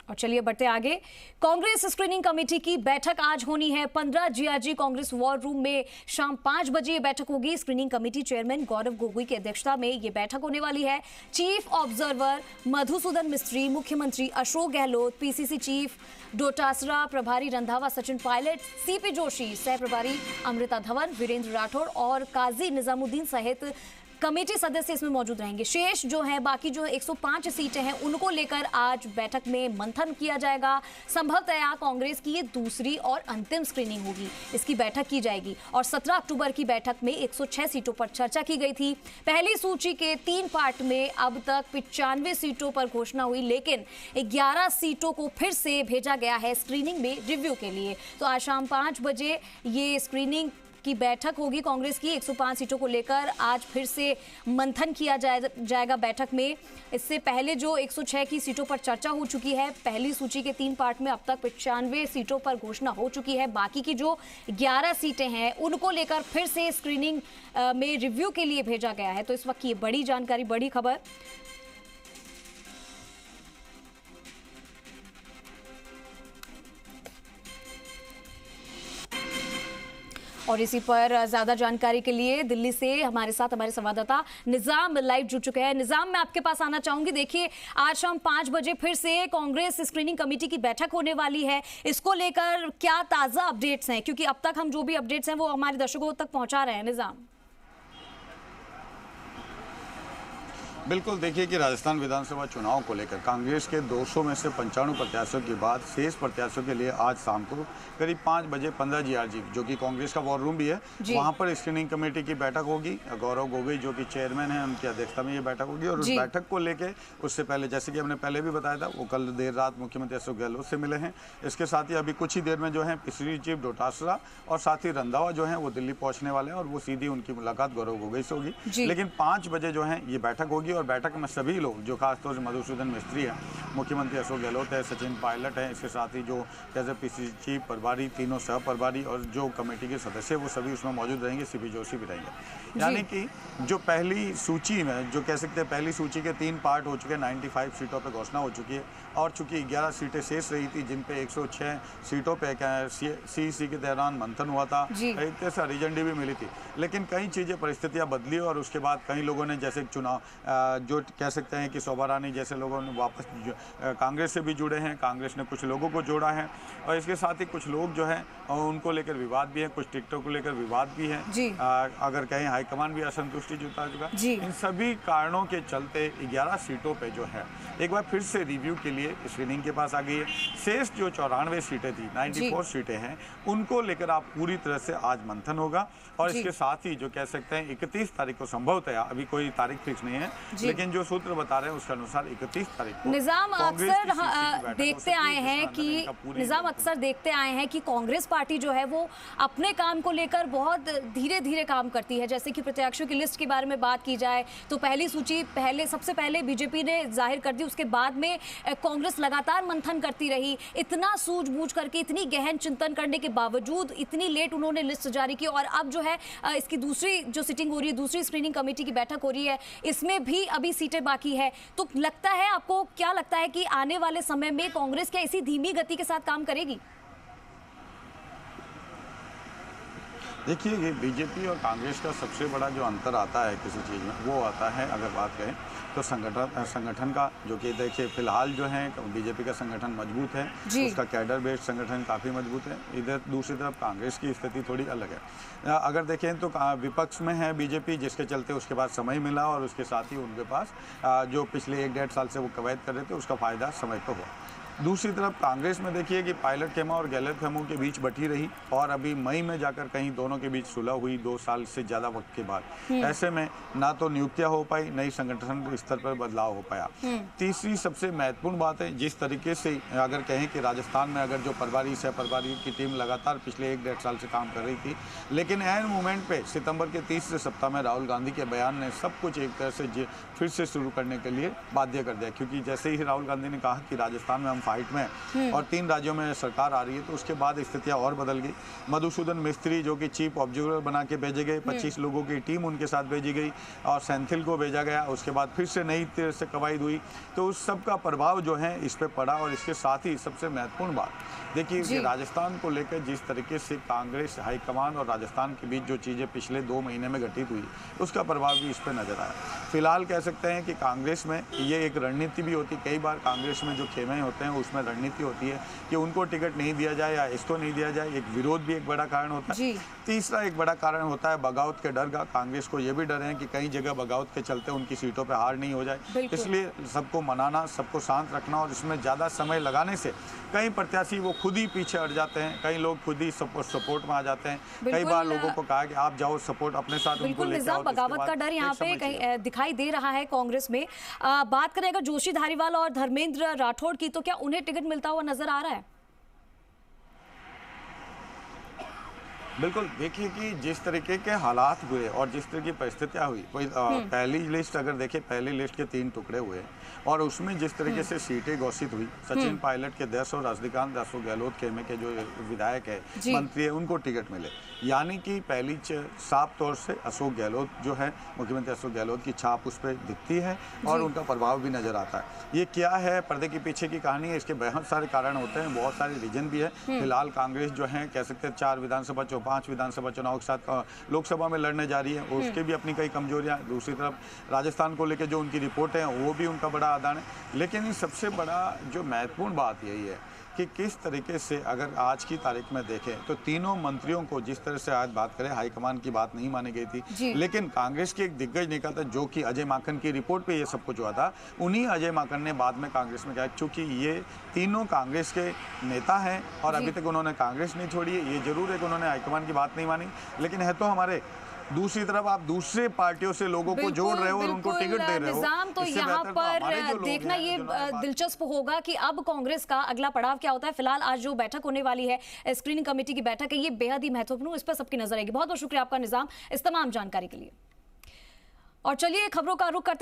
और चलिए बढ़ते आगे। कांग्रेस स्क्रीनिंग कमेटी की बैठक आज होनी है 15 जीआरजी कांग्रेस वॉर रूम में। शाम 5 बजे ये बैठक होगी। Screening committee chairman Gaurav Gogoi की अध्यक्षता में ये बैठक होने वाली है। चीफ ऑब्जर्वर मधुसूदन मिस्त्री, मुख्यमंत्री अशोक गहलोत, पीसीसी चीफ डोटासरा, प्रभारी रंधावा सचिन पायलट, सीपी जोशी, सह प्रभारी अमृता धवन, वीरेंद्र राठौड़ और काजी निजामुद्दीन सहित कमेटी सदस्य इसमें मौजूद रहेंगे। शेष जो है बाकी जो 105 सीटें हैं उनको लेकर आज बैठक में मंथन किया जाएगा। संभवतः कांग्रेस की ये दूसरी और अंतिम स्क्रीनिंग होगी, इसकी बैठक की जाएगी। और 17 अक्टूबर की बैठक में 106 सीटों पर चर्चा की गई थी। पहली सूची के 3 पार्ट में अब तक 95 सीटों पर घोषणा हुई, लेकिन 11 सीटों को फिर से भेजा गया है स्क्रीनिंग में रिव्यू के लिए। तो आज शाम 5 बजे ये स्क्रीनिंग की बैठक होगी। कांग्रेस की 105 सीटों को लेकर आज फिर से मंथन किया जाएगा बैठक में। इससे पहले जो 106 की सीटों पर चर्चा हो चुकी है, पहली सूची के 3 पार्ट में अब तक 95 सीटों पर घोषणा हो चुकी है। बाकी की जो 11 सीटें हैं उनको लेकर फिर से स्क्रीनिंग में रिव्यू के लिए भेजा गया है। तो इस वक्त ये बड़ी जानकारी, बड़ी खबर। और इसी पर ज्यादा जानकारी के लिए दिल्ली से हमारे साथ हमारे संवाददाता निजाम लाइव जुड़ चुके हैं। निजाम, मैं आपके पास आना चाहूंगी। देखिए, आज शाम 5 बजे फिर से कांग्रेस स्क्रीनिंग कमेटी की बैठक होने वाली है। इसको लेकर क्या ताजा अपडेट्स हैं, क्योंकि अब तक हम जो भी अपडेट्स हैं वो हमारे दर्शकों तक पहुंचा रहे हैं। निजाम। बिल्कुल, देखिए कि राजस्थान विधानसभा चुनाव को लेकर कांग्रेस के 200 में से 95 प्रत्याशियों के बाद शेष प्रत्याशियों के लिए आज शाम को करीब 5 बजे 15 जीआरजी, जो कि कांग्रेस का वॉर रूम भी है, वहां पर स्क्रीनिंग कमेटी की बैठक होगी। गौरव गोगोई जो कि चेयरमैन है, उनकी अध्यक्षता में ये बैठक होगी। और उस बैठक को लेकर उससे पहले, जैसे कि हमने पहले भी बताया था, वो कल देर रात मुख्यमंत्री अशोक गहलोत से मिले हैं। इसके साथ ही अभी कुछ ही देर में जो है पीसीसी चीफ डोटासरा और साथ ही रंधावा जो है वो दिल्ली पहुंचने वाले हैं और वो सीधी उनकी मुलाकात गौरव गोगोई से होगी। लेकिन 5 बजे जो है ये बैठक होगी और बैठक में सभी लोग, जो खासतौर से मधुसूदन मिस्त्री है, मुख्यमंत्री अशोक गहलोत है, सचिन पायलट है, इसके साथ ही जो जैसे पीसीसी चीफ, प्रभारी, तीनों सह प्रभारी और जो कमेटी के सदस्य वो सभी उसमें मौजूद रहेंगे। सीपी जोशी भी रहेंगे। यानी कि जो पहली सूची में, जो कह सकते हैं पहली सूची के 3 पार्ट हो चुके हैं, 95 सीटों पर घोषणा हो चुकी है और चूंकि 11 सीटें शेष रही थी जिन पे 106 सीटों पे सीईसी के दौरान मंथन हुआ था, एक तरह से हरी झंडी भी मिली थी। लेकिन कई चीज़ें, परिस्थितियाँ बदली और उसके बाद कई लोगों ने, जैसे चुनाव जो कह सकते हैं कि शोभा रानी जैसे लोगों ने वापस कांग्रेस से भी जुड़े हैं, कांग्रेस ने कुछ लोगों को जोड़ा है और इसके साथ ही कुछ लोग जो हैं उनको लेकर विवाद भी है, कुछ टिकटों को लेकर विवाद भी है। अगर कहीं हाईकमान भी असंतुष्टि जता चुका। इन सभी कारणों के चलते 11 सीटों पे जो है एक बार फिर से रिव्यू के लिए स्क्रीनिंग के पास आ गई है। शेष जो 94 सीटें थी, 94 सीटें हैं, उनको लेकर आप पूरी तरह से आज मंथन होगा। और इसके साथ ही जो कह सकते हैं 31 तारीख को संभवतः, अभी कोई तारीख फिक्स नहीं है, लेकिन जो सूत्र बता रहे हैं उसके अनुसार 31 तारीख को निजाम अक्सर देखते आए हैं कि कांग्रेस पार्टी जो है वो अपने काम को लेकर बहुत धीरे धीरे काम करती है। जैसे कि प्रत्याशियों की लिस्ट के बारे में बात की जाए तो पहली सूची सबसे पहले बीजेपी ने जाहिर कर दी, उसके बाद में कांग्रेस लगातार मंथन करती रही। इतना सूझबूझ करके, इतनी गहन चिंतन करने के बावजूद इतनी लेट उन्होंने लिस्ट जारी की और अब जो है इसकी दूसरी जो सिटिंग हो रही है, दूसरी स्क्रीनिंग कमेटी की बैठक हो रही है, इसमें भी अभी सीटें बाकी है। तो लगता है, आपको क्या लगता है कि आने वाले समय में कांग्रेस क्या इसी धीमी गति के साथ काम करेगी? देखिए, ये बीजेपी और कांग्रेस का सबसे बड़ा जो अंतर आता है किसी चीज़ में, वो आता है, अगर बात करें तो संगठन का, जो कि देखिए फिलहाल जो है बीजेपी का संगठन मजबूत है, उसका कैडर बेस्ड संगठन काफ़ी मजबूत है। इधर दूसरी तरफ कांग्रेस की स्थिति थोड़ी अलग है। अगर देखें तो विपक्ष में है बीजेपी, जिसके चलते उसके पास समय मिला और उसके साथ ही उनके पास जो पिछले 1-1.5 साल से वो कवायद कर रहे थे उसका फ़ायदा समय पर हुआ। दूसरी तरफ कांग्रेस में देखिए कि पायलट खेमा और गहलोत खेमों के बीच बटी रही और अभी मई में जाकर कहीं दोनों के बीच सुलह हुई 2 साल से ज़्यादा वक्त के बाद। ऐसे में ना तो नियुक्तियां हो पाई, नई संगठन स्तर पर बदलाव हो पाया। तीसरी सबसे महत्वपूर्ण बात है, जिस तरीके से अगर कहें कि राजस्थान में अगर जो प्रभारी सह प्रभारी की टीम लगातार पिछले 1-1.5 साल से काम कर रही थी, लेकिन ऐन मोमेंट पे सितंबर के तीसरे सप्ताह में राहुल गांधी के बयान ने सब कुछ एक तरह से फिर से शुरू करने के लिए बाध्य कर दिया। क्योंकि जैसे ही राहुल गांधी ने कहा कि राजस्थान में हम फाइट में और 3 राज्यों में सरकार आ रही है, तो उसके बाद स्थितियां और बदल गई। मधुसूदन मिस्त्री जो कि चीफ ऑब्जर्वर बना के भेजे गए, 25 लोगों की टीम उनके साथ भेजी गई और सेंथिल को भेजा गया। उसके बाद फिर से नई तरह से कवायद हुई, तो उस सब का प्रभाव जो है इस पे पड़ा। और इसके साथ ही सबसे महत्वपूर्ण बात देखिए कि राजस्थान को लेकर जिस तरीके से कांग्रेस हाईकमान और राजस्थान के बीच जो चीज़ें पिछले 2 महीने में घटित हुई, उसका प्रभाव भी इस पर नजर आया। फिलहाल कह सकते हैं कि कांग्रेस में ये एक रणनीति भी होती है। कई बार कांग्रेस में जो खेमे होते हैं उसमें रणनीति होती है कि उनको टिकट नहीं दिया जाए या इसको नहीं दिया जाए। एक विरोध भी एक बड़ा कारण होता है। तीसरा एक बड़ा कारण होता है बगावत के डर का। कांग्रेस को ये भी डर है कि कई जगह बगावत के चलते उनकी सीटों पर हार नहीं हो जाए, इसलिए सबको मनाना, सबको शांत रखना और इसमें ज़्यादा समय लगाने से कई प्रत्याशी वो खुद ही पीछे हट जाते हैं, कई लोग खुद ही सपोर्ट में आ जाते हैं। कई बार लोगों को कहा कि आप जाओ सपोर्ट अपने साथ उनको लेकर आओ। बगावत का डर यहाँ पे कहीं दिखाई दे रहा है कांग्रेस में। बात करें अगर जोशी धारीवाल और धर्मेंद्र राठौड़ की, तो क्या उन्हें टिकट मिलता हुआ नजर आ रहा है? बिल्कुल, देखिए कि जिस तरीके के हालात हुए और जिस तरह की परिस्थितियां हुई, कोई पहली लिस्ट अगर देखें, पहली लिस्ट के 3 टुकड़े हुए और उसमें जिस तरीके से सीटें घोषित हुई, सचिन पायलट के 10 और रजनीकांत अशोक गहलोत खेमे के जो विधायक है, मंत्री है, उनको टिकट मिले। यानी कि पहली साफ तौर से अशोक गहलोत जो है, मुख्यमंत्री अशोक गहलोत की छाप उस पर दिखती है और उनका प्रभाव भी नजर आता है। ये क्या है, पर्दे के पीछे की कहानी है, इसके बहुत सारे कारण होते हैं, बहुत सारे रीजन भी है। फिलहाल कांग्रेस जो है कह सकते हैं 4 विधानसभा 5 विधानसभा चुनाव के साथ लोकसभा में लड़ने जा रही है, उसके भी अपनी कई कमजोरियां। दूसरी तरफ राजस्थान को लेकर जो उनकी रिपोर्ट है वो भी उनका बड़ा आदान है। लेकिन सबसे बड़ा जो महत्वपूर्ण बात यही है कि किस तरीके से अगर आज की तारीख में देखें तो तीनों मंत्रियों को जिस तरह से आज बात करें, हाईकमान की बात नहीं मानी गई थी, लेकिन कांग्रेस के एक दिग्गज नेता था जो कि अजय माकन की रिपोर्ट पे ये सब कुछ हुआ था, उन्हीं अजय माकन ने बाद में कांग्रेस में कहा, चूंकि ये तीनों कांग्रेस के नेता हैं और अभी तक उन्होंने कांग्रेस नहीं छोड़ी है। ये जरूर है कि उन्होंने हाईकमान की बात नहीं मानी, लेकिन है तो हमारे। दूसरी तरफ आप दूसरे पार्टियों से लोगों को जोड़ रहे हो और उनको टिकट दे रहे हो। निजाम तो यहाँ पर देखना ये दिलचस्प होगा कि अब कांग्रेस का अगला पड़ाव क्या होता है। फिलहाल आज जो बैठक होने वाली है, स्क्रीनिंग कमेटी की बैठक है, ये बेहद ही महत्वपूर्ण, इस पर सबकी नजर आएगी। बहुत बहुत शुक्रिया आपका निजाम इस तमाम जानकारी के लिए। और चलिए खबरों का रुख करते